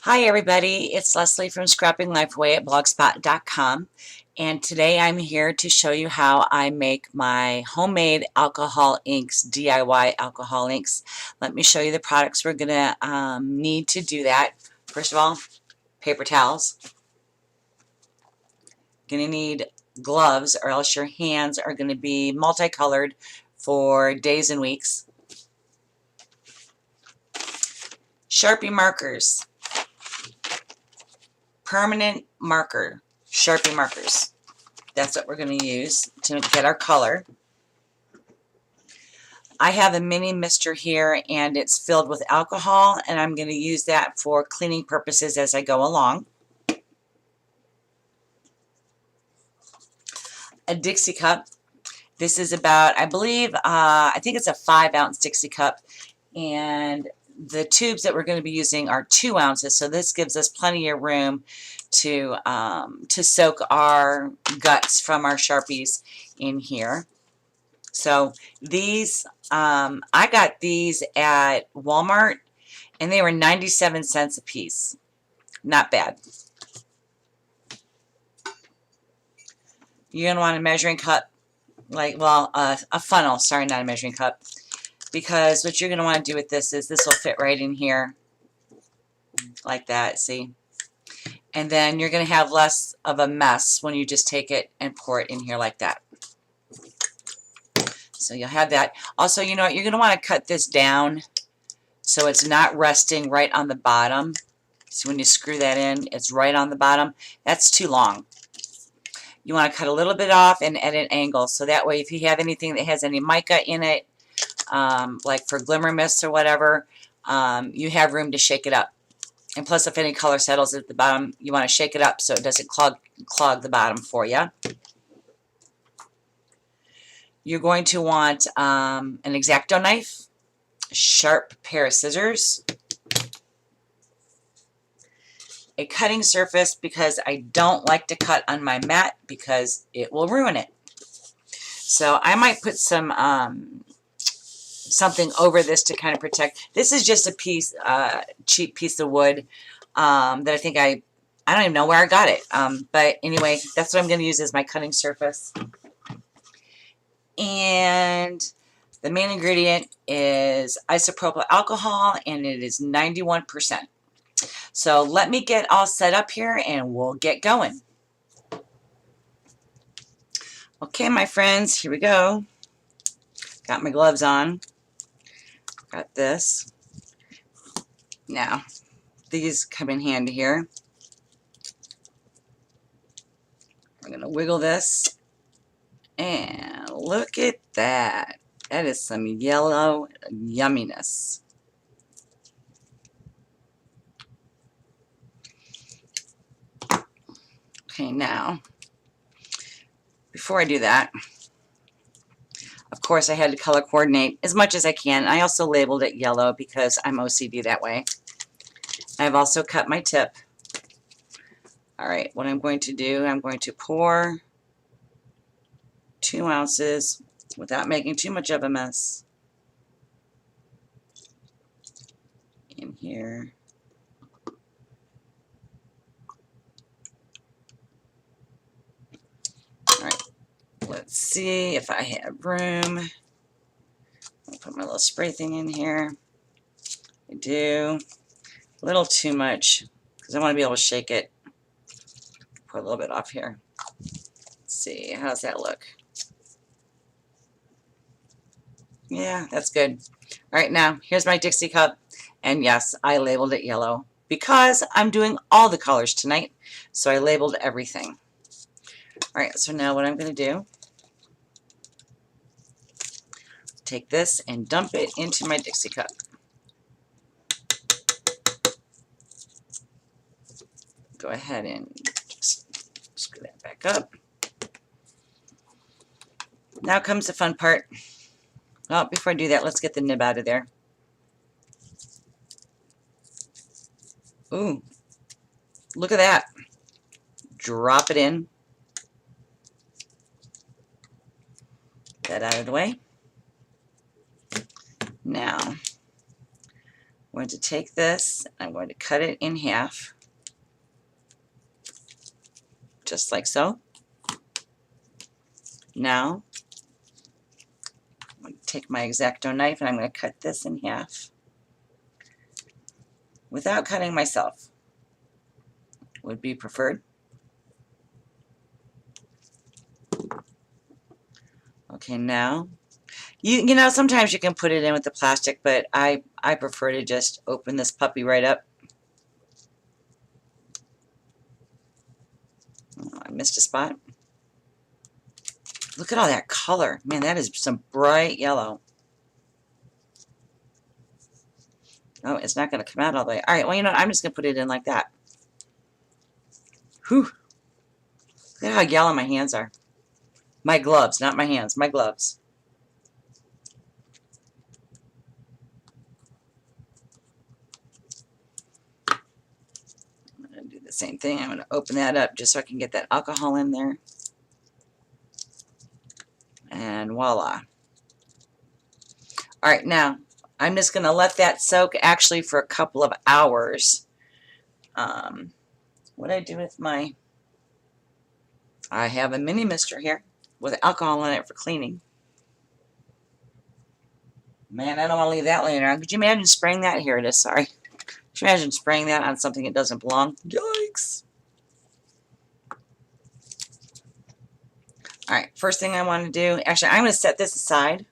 Hi everybody, it's Leslie from Scrapping Life Away at blogspot.com, and today I'm here to show you how I make my homemade alcohol inks, DIY alcohol inks. Let me show you the products we're going to need to do that. First of all, paper towels. Going to need gloves or else your hands are going to be multicolored for days and weeks. Sharpie markers. Permanent marker, Sharpie markers. That's what we're going to use to get our color. I have a mini mister here and it's filled with alcohol, and I'm going to use that for cleaning purposes as I go along. A Dixie cup. This is about, I think it's a 5-ounce Dixie cup, and the tubes that we're going to be using are 2 ounces, so this gives us plenty of room to soak our guts from our Sharpies in here. So these, I got these at Walmart, and they were 97 cents a piece. Not bad. You're going to want a measuring cup, a funnel, sorry, not a measuring cup, because what you're going to want to do with this is this will fit right in here like that, see? And then you're going to have less of a mess when you just take it and pour it in here like that. So you'll have that. Also, you know what, you're going to want to cut this down so it's not resting right on the bottom. So when you screw that in, it's right on the bottom. That's too long. You want to cut a little bit off and at an angle, so that way if you have anything that has any mica in it, like for glimmer mists or whatever, you have room to shake it up. And plus, if any color settles at the bottom, you want to shake it up so it doesn't clog the bottom for you. You're going to want an X-Acto knife, a sharp pair of scissors, a cutting surface because I don't like to cut on my mat because it will ruin it. So I might put some something over this to kind of protect. This is just a cheap piece of wood that I think I don't even know where I got it. But anyway, that's what I'm going to use as my cutting surface. And the main ingredient is isopropyl alcohol, and it is 91%. So let me get all set up here and we'll get going. Okay, my friends, here we go. Got my gloves on. Got this. Now, these come in handy here. We're going to wiggle this. And look at that. That is some yellow yumminess. Okay, now, before I do that, of course I had to color coordinate as much as I can. I also labeled it yellow because I'm OCD that way. I've also cut my tip. Alright, what I'm going to do, I'm going to pour 2 ounces without making too much of a mess in here. Alright, let's see if I have room. I'll put my little spray thing in here. I do. A little too much because I want to be able to shake it. Pour a little bit off here. Let's see, how's that look? Yeah, that's good. All right, now here's my Dixie cup, and yes, I labeled it yellow because I'm doing all the colors tonight, so I labeled everything. All right, so now what I'm going to do, take this and dump it into my Dixie cup. Go ahead and just screw that back up. Now comes the fun part. Oh, before I do that, let's get the nib out of there. Ooh, look at that. Drop it in. Get that out of the way. Now, I'm going to take this, I'm going to cut it in half, just like so. Now, I'm going to take my X-Acto knife and I'm going to cut this in half without cutting myself. Would be preferred. Okay, now, you know, sometimes you can put it in with the plastic, but I prefer to just open this puppy right up. Oh, I missed a spot. Look at all that color. Man, that is some bright yellow. Oh, it's not going to come out all the way. All right, well, you know, I'm just going to put it in like that. Whew. Look at how yellow my hands are. My gloves, not my hands, my gloves. I'm going to do the same thing. I'm going to open that up just so I can get that alcohol in there. And voila. All right, now I'm just going to let that soak actually for a couple of hours. What I do with my... I have a mini mister here with alcohol in it for cleaning. Man, I don't want to leave that laying around. Could you imagine spraying that? Here it is, sorry. Could you imagine spraying that on something that doesn't belong? Yikes. Alright, first thing I want to do, actually I'm going to set this aside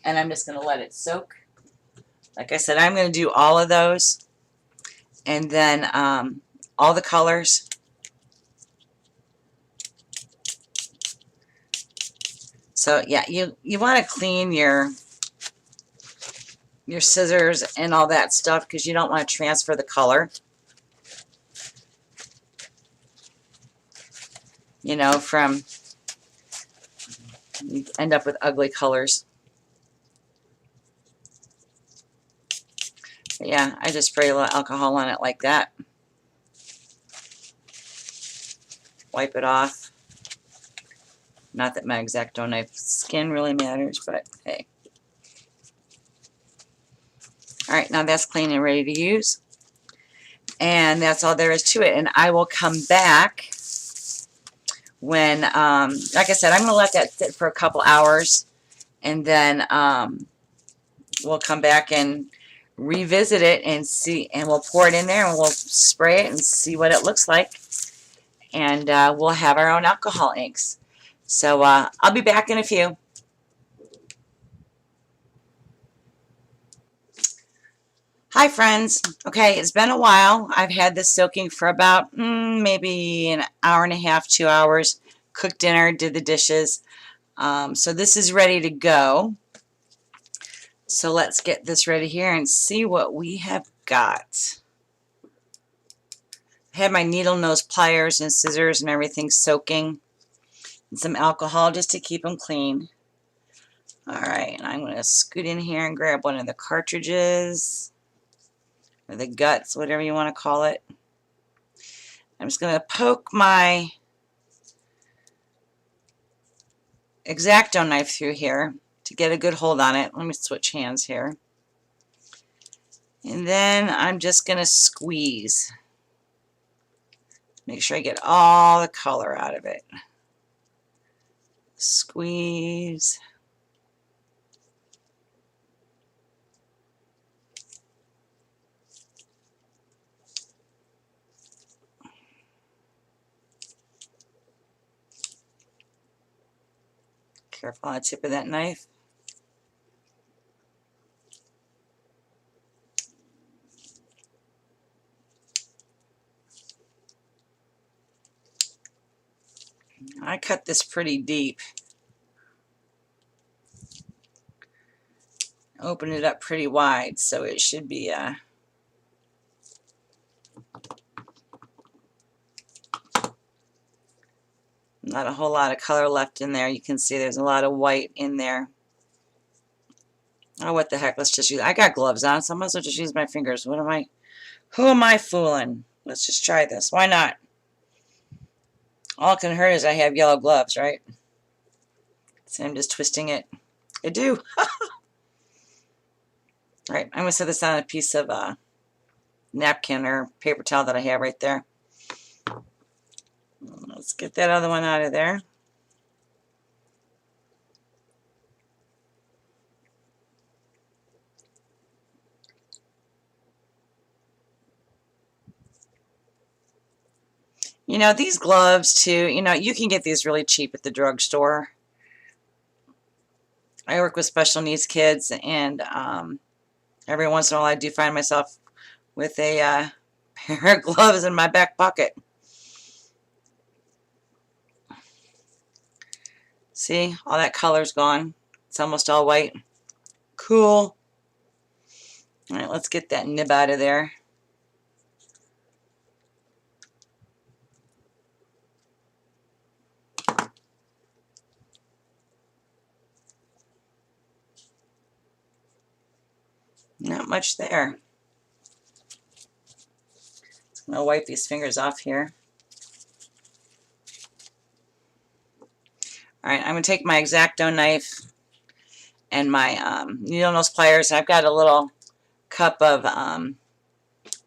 and I'm just going to let it soak. Like I said, I'm going to do all of those and then all the colors. So yeah, you want to clean your scissors and all that stuff because you don't want to transfer the color. You know, from you end up with ugly colors. But yeah, I just spray a little alcohol on it like that. Wipe it off. Not that my X-Acto knife skin really matters, but hey. Alright, now that's clean and ready to use. And that's all there is to it. And I will come back when, like I said, I'm going to let that sit for a couple hours. And then we'll come back and revisit it and see, and we'll pour it in there and we'll spray it and see what it looks like. And we'll have our own alcohol inks. So I'll be back in a few. Hi friends. Okay, it's been a while. I've had this soaking for about maybe an hour and a half, 2 hours. Cooked dinner, did the dishes. So this is ready to go. So let's get this ready here and see what we have got. I had my needle nose pliers and scissors and everything soaking. And some alcohol just to keep them clean. Alright, and I'm going to scoot in here and grab one of the cartridges. Or the guts, whatever you want to call it. I'm just going to poke my X-Acto knife through here to get a good hold on it. Let me switch hands here. And then I'm just going to squeeze. Make sure I get all the color out of it. Squeeze. Careful on the tip of that knife. I cut this pretty deep. Open it up pretty wide, so it should be not a whole lot of color left in there. You can see there's a lot of white in there. Oh, what the heck, let's just use, I got gloves on, so I might as well just use my fingers. Who am I fooling? Let's just try this. Why not? All it can hurt is I have yellow gloves, right? So I'm just twisting it. I do. Alright, I'm going to set this on a piece of napkin or paper towel that I have right there. Let's get that other one out of there. You know, these gloves too, you know, you can get these really cheap at the drugstore. I work with special needs kids, and every once in a while I do find myself with a pair of gloves in my back pocket. See, all that color's gone. It's almost all white. Cool. All right, let's get that nib out of there. Not much there. I'm going to wipe these fingers off here. Alright, I'm going to take my X-Acto knife and my needle nose pliers. I've got a little cup of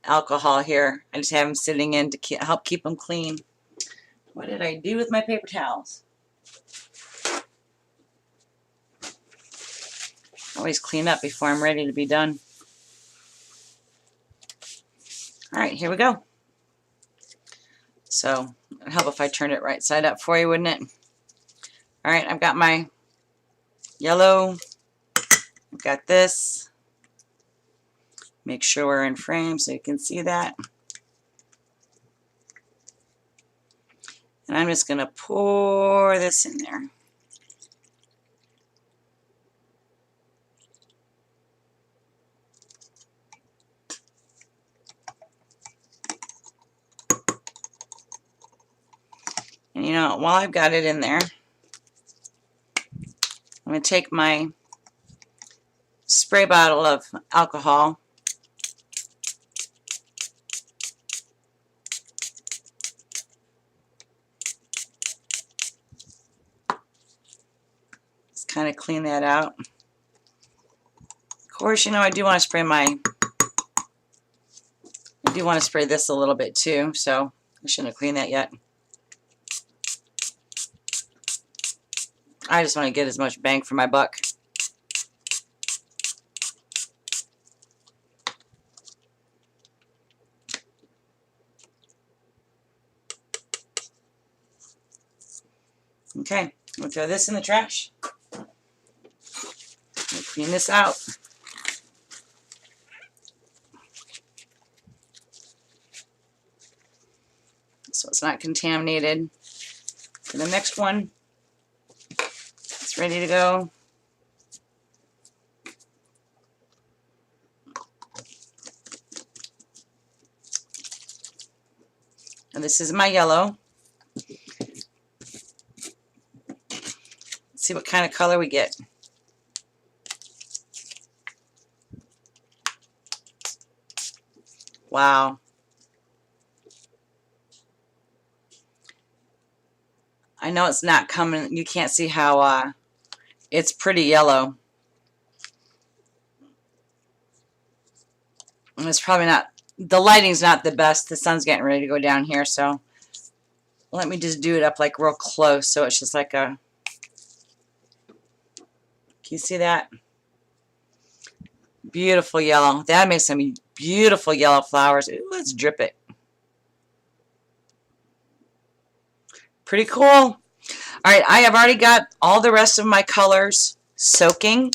alcohol here. I just have them sitting in to help keep them clean. What did I do with my paper towels? Always clean up before I'm ready to be done. Alright, here we go. So, it'd help if I turned it right side up for you, wouldn't it? Alright, I've got my yellow. I've got this. Make sure we're in frame so you can see that. And I'm just going to pour this in there. And you know, while I've got it in there, I'm going to take my spray bottle of alcohol. Just kind of clean that out. Of course, you know, I do want to spray this a little bit too, so I shouldn't have cleaned that yet. I just want to get as much bang for my buck. Okay, we'll throw this in the trash. We'll clean this out. So it's not contaminated. For the next one, it's ready to go. And this is my yellow. Let's see what kind of color we get. Wow. I know it's not coming, you can't see how it's pretty yellow. And it's probably not, the lighting's not the best. The sun's getting ready to go down here, so let me just do it up like real close so it's just like a, can you see that? Beautiful yellow. That makes some beautiful yellow flowers. Ooh, let's drip it. Pretty cool. All right, I have already got all the rest of my colors soaking,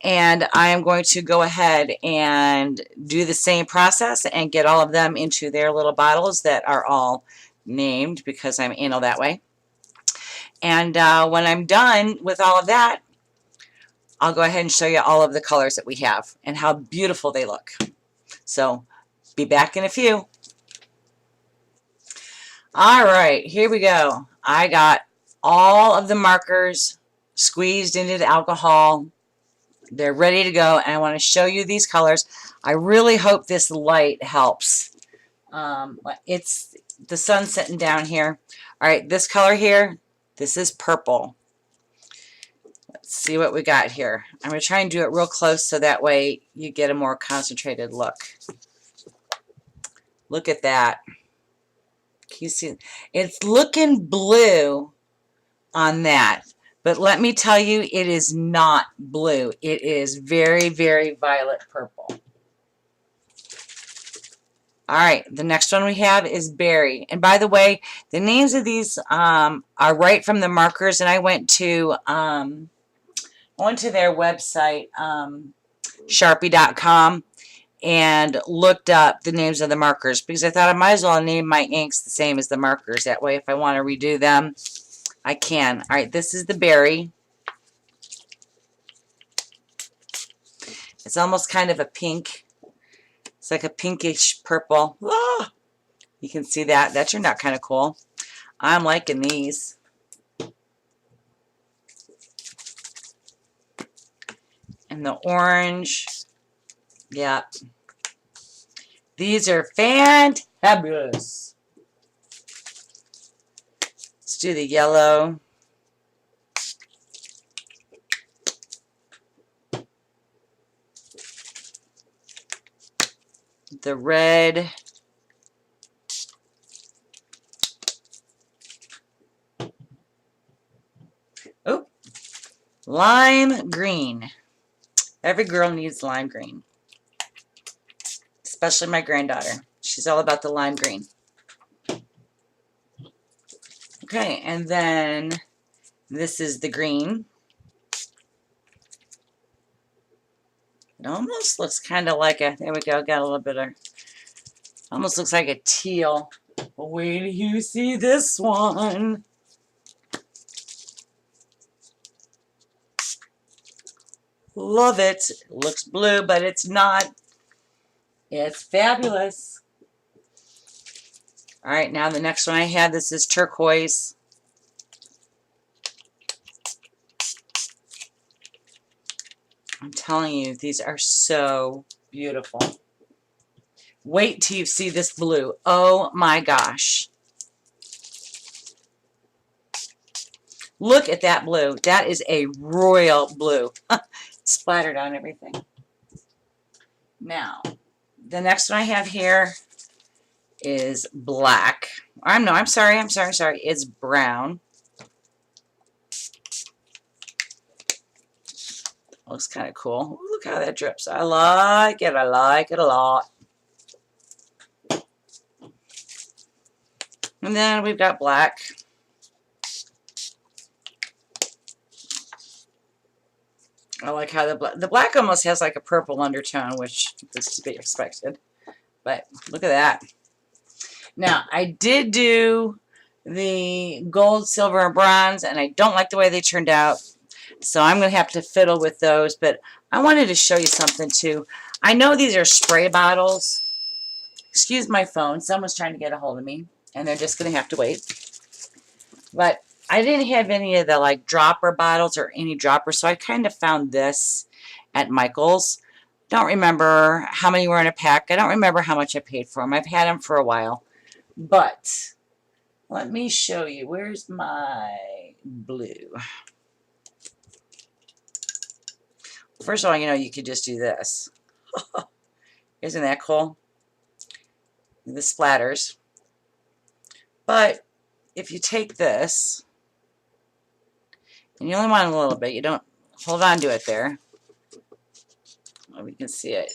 and I am going to go ahead and do the same process and get all of them into their little bottles that are all named because I'm anal that way. And when I'm done with all of that, I'll go ahead and show you all of the colors that we have and how beautiful they look. So, be back in a few. Alright, here we go. I got all of the markers squeezed into the alcohol. They're ready to go, and I want to show you these colors. I really hope this light helps. It's the sun sitting down here. Alright, this color here, this is purple. Let's see what we got here. I'm going to try and do it real close so that way you get a more concentrated look. Look at that. Can you see? It's looking blue on that. But let me tell you, it is not blue. It is very, very violet purple. All right, the next one we have is Berry. And by the way, the names of these are right from the markers. And I went to their website, Sharpie.com, and looked up the names of the markers because I thought I might as well name my inks the same as the markers. That way, if I want to redo them, I can. All right, this is the Berry. It's almost kind of a pink. It's like a pinkish purple. Ah, you can see that. That turned out kind of cool. I'm liking these. And the orange. Yeah. These are fantabulous. Let's do the yellow. The red. Oh, lime green. Every girl needs lime green. Especially my granddaughter. She's all about the lime green. Okay, and then this is the green. It almost looks kind of like a, there we go, got a little bit of, almost looks like a teal. But wait till you see this one. Love it. It looks blue, but it's not. It's fabulous. All right, now the next one I have, this is turquoise. I'm telling you, these are so beautiful. Wait till you see this blue. Oh my gosh. Look at that blue. That is a royal blue. Splattered on everything. Now, the next one I have here is black. I'm sorry. It's brown. Looks kind of cool. Ooh, look how that drips. I like it. I like it a lot. And then we've got black. I like how the black almost has like a purple undertone, which is to be expected. But look at that. Now, I did do the gold, silver, and bronze, and I don't like the way they turned out. So I'm going to have to fiddle with those. But I wanted to show you something, too. I know these are spray bottles. Excuse my phone. Someone's trying to get a hold of me, and they're just going to have to wait. But I didn't have any of the like dropper bottles or any droppers, so I kind of found this at Michael's. Don't remember how many were in a pack. I don't remember how much I paid for them. I've had them for a while. But let me show you. Where's my blue? First of all, you know, you could just do this. Isn't that cool? The splatters. But if you take this, and you only want a little bit, you don't hold on to it there. Well, we can see it.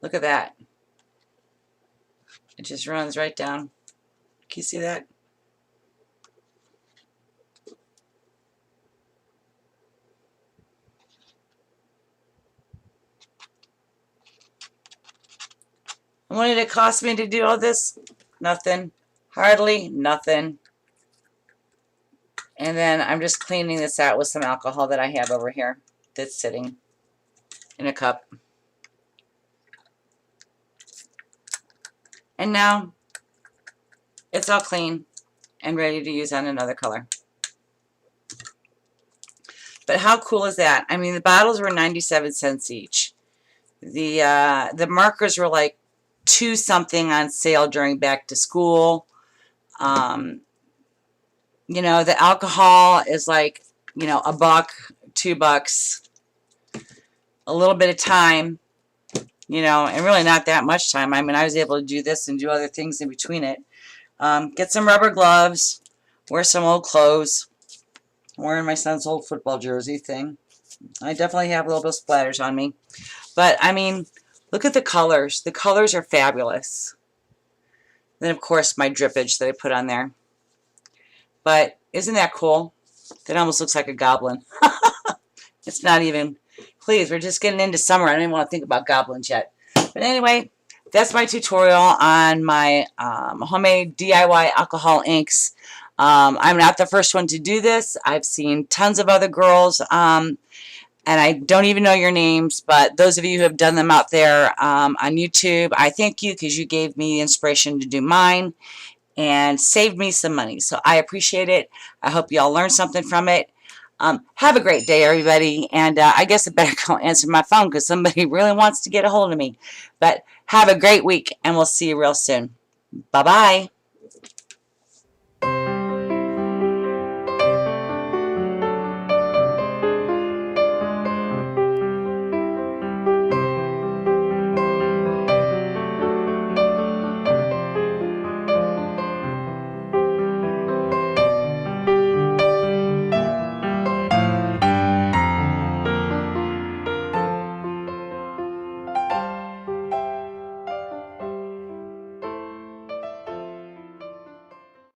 Look at that. It just runs right down. Can you see that? And what did it cost me to do all this? Nothing. Hardly nothing. And then I'm just cleaning this out with some alcohol that I have over here that's sitting in a cup. And now it's all clean and ready to use on another color. But how cool is that? I mean, the bottles were 97 cents each. The markers were like $2 something on sale during back to school. You know, the alcohol is like, you know, $1, $2. a little bit of time, you know, and really not that much time. I mean, I was able to do this and do other things in between it. Get some rubber gloves, wear some old clothes. I'm wearing my son's old football jersey thing. I definitely have a little bit of splatters on me. But, I mean, look at the colors. The colors are fabulous. Then, of course, my drippage that I put on there. But isn't that cool? That almost looks like a goblin. It's not even... Please, we're just getting into summer. I don't even want to think about goblins yet. But anyway, that's my tutorial on my homemade DIY alcohol inks. I'm not the first one to do this. I've seen tons of other girls, and I don't even know your names, but those of you who have done them out there on YouTube, I thank you because you gave me the inspiration to do mine and saved me some money. So I appreciate it. I hope you all learned something from it. Have a great day, everybody, and I guess I better go answer my phone because somebody really wants to get a hold of me. But have a great week, and we'll see you real soon. Bye-bye.